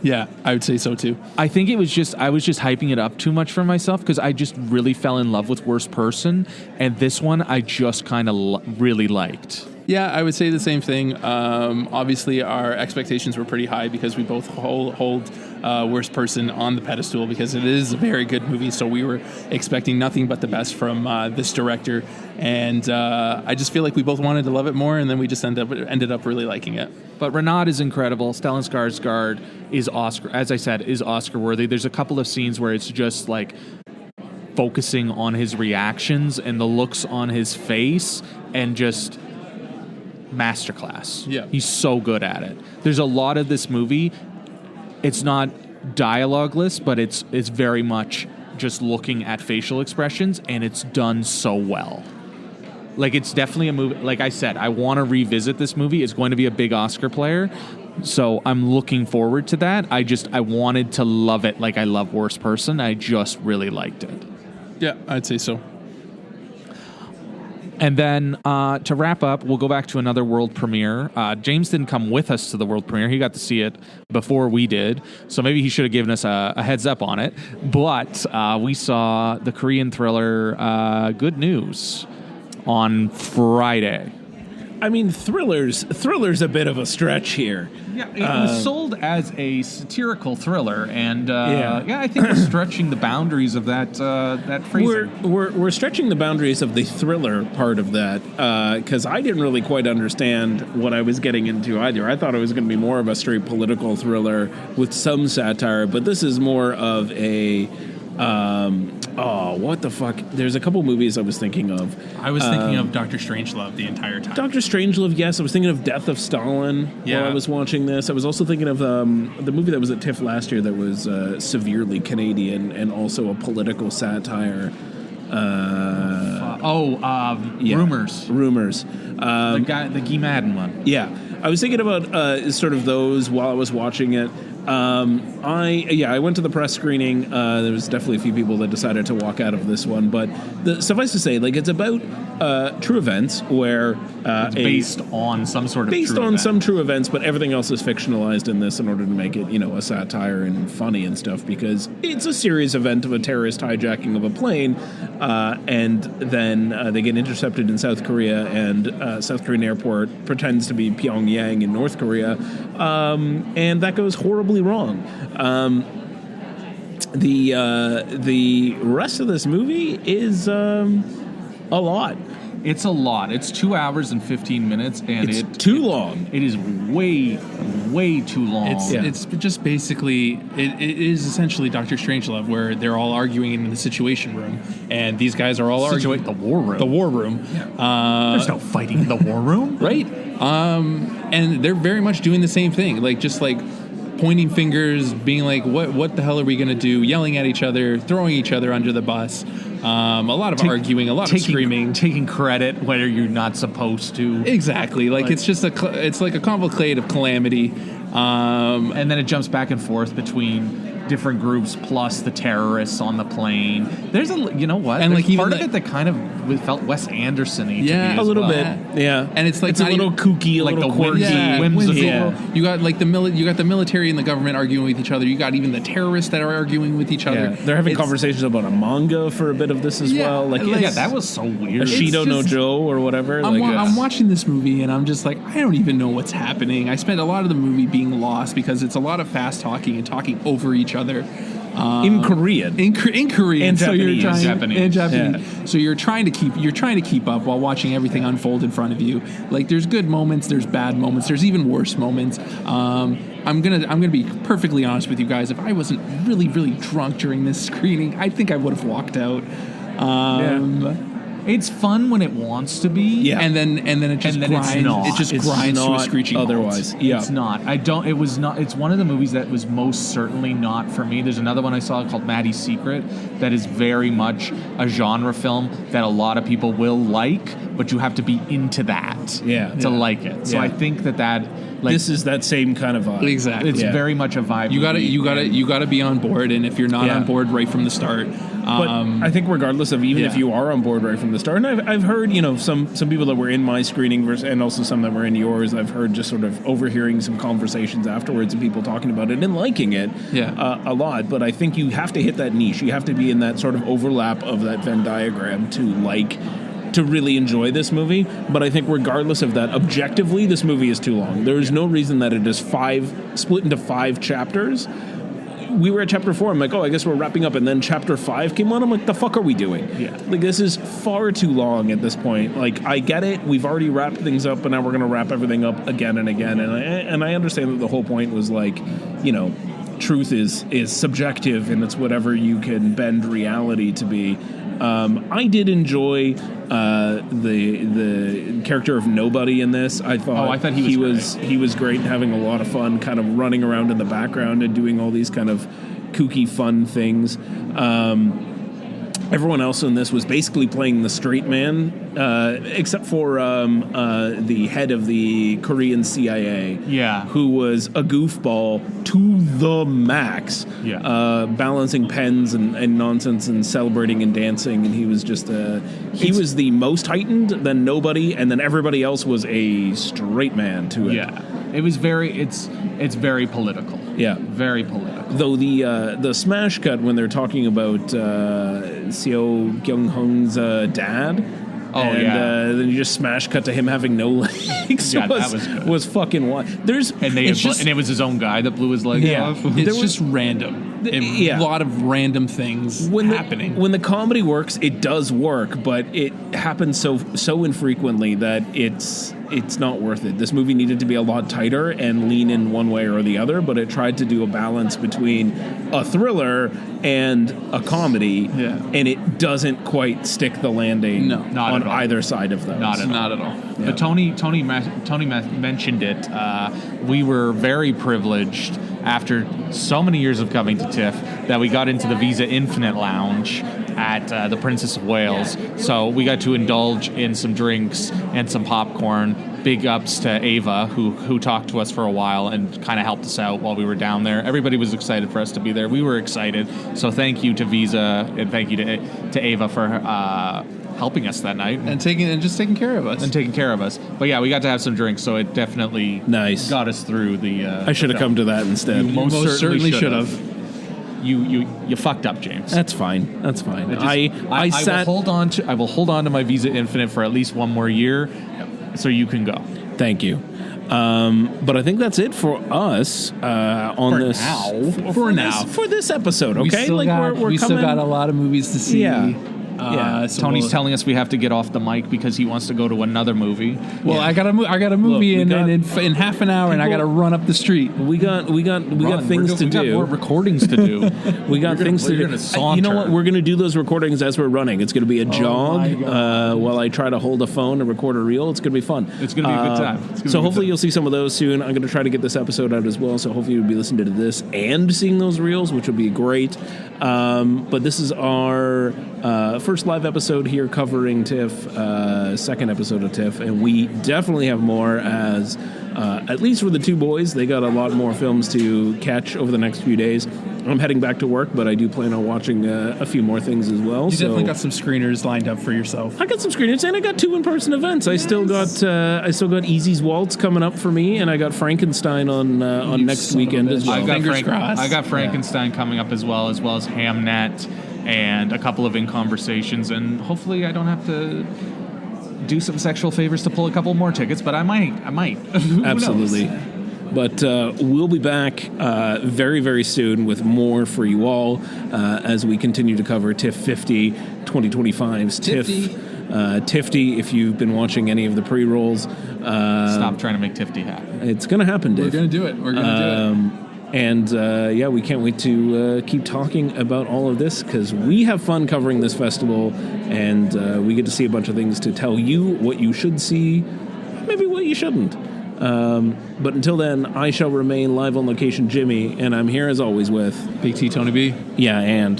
Yeah, I would say so too. I think I was just hyping it up too much for myself because I just really fell in love with Worst Person, and this one I just kind of really liked. Yeah, I would say the same thing. Obviously, our expectations were pretty high because we both hold Worst Person on the pedestal because it is a very good movie. So we were expecting nothing but the best from this director. And I just feel like we both wanted to love it more, and then we just ended up really liking it. But Renaud is incredible. Stellan Skarsgård is Oscar worthy. There's a couple of scenes where it's just like focusing on his reactions and the looks on his face and just masterclass. Yeah. He's so good at it. There's a lot of this movie. It's not dialogueless, but it's very much just looking at facial expressions, and it's done so well. Like, it's definitely a movie. Like I said, I want to revisit this movie. It's going to be a big Oscar player, so I'm looking forward to that. I wanted to love it like I love Worst Person. I just really liked it. Yeah, I'd say so. And then to wrap up, we'll go back to another world premiere. James didn't come with us to the world premiere. He got to see it before we did. So maybe he should have given us a heads up on it. But we saw the Korean thriller Good News on Friday. I mean, Thriller's a bit of a stretch here. Yeah, it was sold as a satirical thriller, and I think we're stretching the boundaries of that phrasing. We're stretching the boundaries of the thriller part of that because I didn't really quite understand what I was getting into either. I thought it was going to be more of a straight political thriller with some satire, but this is more of a what the fuck? There's a couple movies I was thinking of. I was thinking of Dr. Strangelove the entire time. Dr. Strangelove, yes. I was thinking of Death of Stalin while I was watching this. I was also thinking of the movie that was at TIFF last year that was severely Canadian and also a political satire. Rumors. Rumors. The Guy Madden one. Yeah. I was thinking about sort of those while I was watching it. I went to the press screening. There was definitely a few people that decided to walk out of this one, but suffice to say, like, it's about true events where it's based on some sort of some true events, but everything else is fictionalized in this in order to make it, a satire and funny and stuff, because it's a serious event of a terrorist hijacking of a plane, and then they get intercepted in South Korea, and South Korean airport pretends to be Pyongyang in North Korea, and that goes horribly wrong. The rest of this movie is a lot. It's a lot. It's 2 hours and 15 minutes, and it's too long. It is way, way too long. It's just basically it is essentially Dr. Strangelove, where they're all arguing in the Situation Room, and these guys are all arguing the war room. The war room. Yeah. There's no fighting in the war room, right? And they're very much doing the same thing, just pointing fingers, being like, what the hell are we going to do? Yelling at each other, throwing each other under the bus. A lot of arguing, a lot of screaming. Taking credit where you're not supposed to. Exactly. It's just it's like a cavalcade of calamity. And then it jumps back and forth between different groups plus the terrorists on the plane. There's you know what? And There's like even part of it that kind of felt Wes Anderson-y to me Yeah, as A little well. bit, yeah. And it's like it's a not little even- kooky, a like little the quirky, whimsical. Yeah. You got like you got the military and the government arguing with each other. You got even the terrorists that are arguing with each other. Yeah. They're having It's- conversations about a manga for a bit of this as Yeah, well. Like, like- Yeah, that was so weird. Shido no just- Joe or whatever. I'm watching this movie and I'm just like, I don't even know what's happening. I spent a lot of the movie being lost because it's a lot of fast talking and talking over each other. in Korean. In Korean, And so Japanese. you're trying, Japanese. and Japanese. So you're trying to keep up while watching everything unfold in front of you. Like there's good moments, there's bad moments, there's even worse moments. I'm gonna be perfectly honest with you guys. If I wasn't really drunk during this screening, I think I would have walked out. It's fun when it wants to be. Yeah. And then it just And then it's grinds. not. It just It's grinds to a not screeching halt. otherwise. Yeah. It's not. It was not. It's one of the movies that was most certainly not for me. There's another one I saw called Maddie's Secret that is very much a genre film that a lot of people will like, but you have to be into that to like it. So Yeah. I think that like This is that same kind of vibe. Exactly. it's Yeah. very much a vibe. You movie. gotta be on board, and if you're not Yeah. on board right from the start, But I think regardless of even if yeah. you are on board right from the start, and I've heard, some people that were in my screening and also some that were in yours, I've heard just sort of overhearing some conversations afterwards and people talking about it and liking it a lot. But I think you have to hit that niche. You have to be in that sort of overlap of that Venn diagram to really enjoy this movie. But I think regardless of that, objectively, this movie is too long. There is no reason that it is split into 5 chapters. We were at chapter 4. I'm like, I guess we're wrapping up. And then chapter 5 came on. I'm like, the fuck are we doing? Yeah. Like, this is far too long at this point. Like, I get it. We've already wrapped things up, and now we're going to wrap everything up again and again. And I understand that the whole point was like, truth is subjective, and it's whatever you can bend reality to be. I did enjoy the character of Nobody in this. I thought he was great and having a lot of fun, kind of running around in the background and doing all these kind of kooky, fun things. Everyone else in this was basically playing the straight man, except for the head of the Korean CIA, who was a goofball to the max, balancing pens and nonsense and celebrating and dancing, and he was just was the most heightened, then Nobody, and then everybody else was a straight man to it. Yeah, it was it's very political. Yeah, very political. Though the smash cut when they're talking about Seo Kyung-hung's dad. Then you just smash cut to him having no legs. Yeah, that was good. Was fucking wild. And it was his own guy that blew his leg off. It's just random. A lot of random things happening. When the comedy works, it does work, but it happens so infrequently that it's not worth it. This movie needed to be a lot tighter and lean in one way or the other, but it tried to do a balance between a thriller and a comedy, and it doesn't quite stick the landing on either side of those. Not at all. Yeah. But Tony mentioned it. We were very privileged after so many years of coming to TIFF that we got into the Visa Infinite Lounge at the Princess of Wales. So we got to indulge in some drinks and some popcorn. Big ups to Ava, who talked to us for a while and kind of helped us out while we were down there. Everybody was excited for us to be there. We were excited. So thank you to Visa and thank you to Ava for helping us that night. And just taking care of us. But yeah, we got to have some drinks, so it definitely got us through the I should have come to that instead. You most certainly should have. have. You fucked up, James. That's fine. I will hold on to my Visa Infinite for at least one more year, so you can go. Thank you. But I think that's it for us on for this episode. Okay, We still got a lot of movies to see. So Tony's telling us we have to get off the mic because he wants to go to another movie. Well, I got a movie in half an hour, and I got to run up the street. We got things to do. We got more recordings to do. We got things to do. You know what? We're going to do those recordings as we're running. It's going to be a jog while I try to hold a phone and record a reel. It's going to be fun. It's going to be a good time. So hopefully you'll see some of those soon. I'm going to try to get this episode out as well. So hopefully you'll be listening to this and seeing those reels, which would be great. But this is our first live episode here covering TIFF, second episode of TIFF, and we definitely have more as at least for the two boys. They got a lot more films to catch over the next few days. I'm heading back to work, but I do plan on watching a few more things as well. You definitely got some screeners lined up for yourself. I got some screeners, and I got 2 in-person events. I still got Easy's Waltz coming up for me, and I got Frankenstein on next weekend as well. I got Frankenstein coming up as well as Hamnet, and a couple of In Conversations, and hopefully I don't have to do some sexual favors to pull a couple more tickets, but I might. Who Absolutely. knows? But we'll be back very, very soon with more for you all as we continue to cover TIFF50 2025's TIFF. TIFF50, if you've been watching any of the pre-rolls. Stop trying to make TIFF50 happen. It's going to happen, Dave. We're going to do it. And we can't wait to keep talking about all of this because we have fun covering this festival, and we get to see a bunch of things to tell you what you should see, maybe what you shouldn't. But until then, I shall remain live on location Jimmy, and I'm here as always with Big T, Tony B. Yeah, and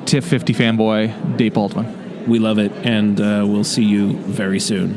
TIFF50 fanboy Dave Baldwin. We love it, and we'll see you very soon.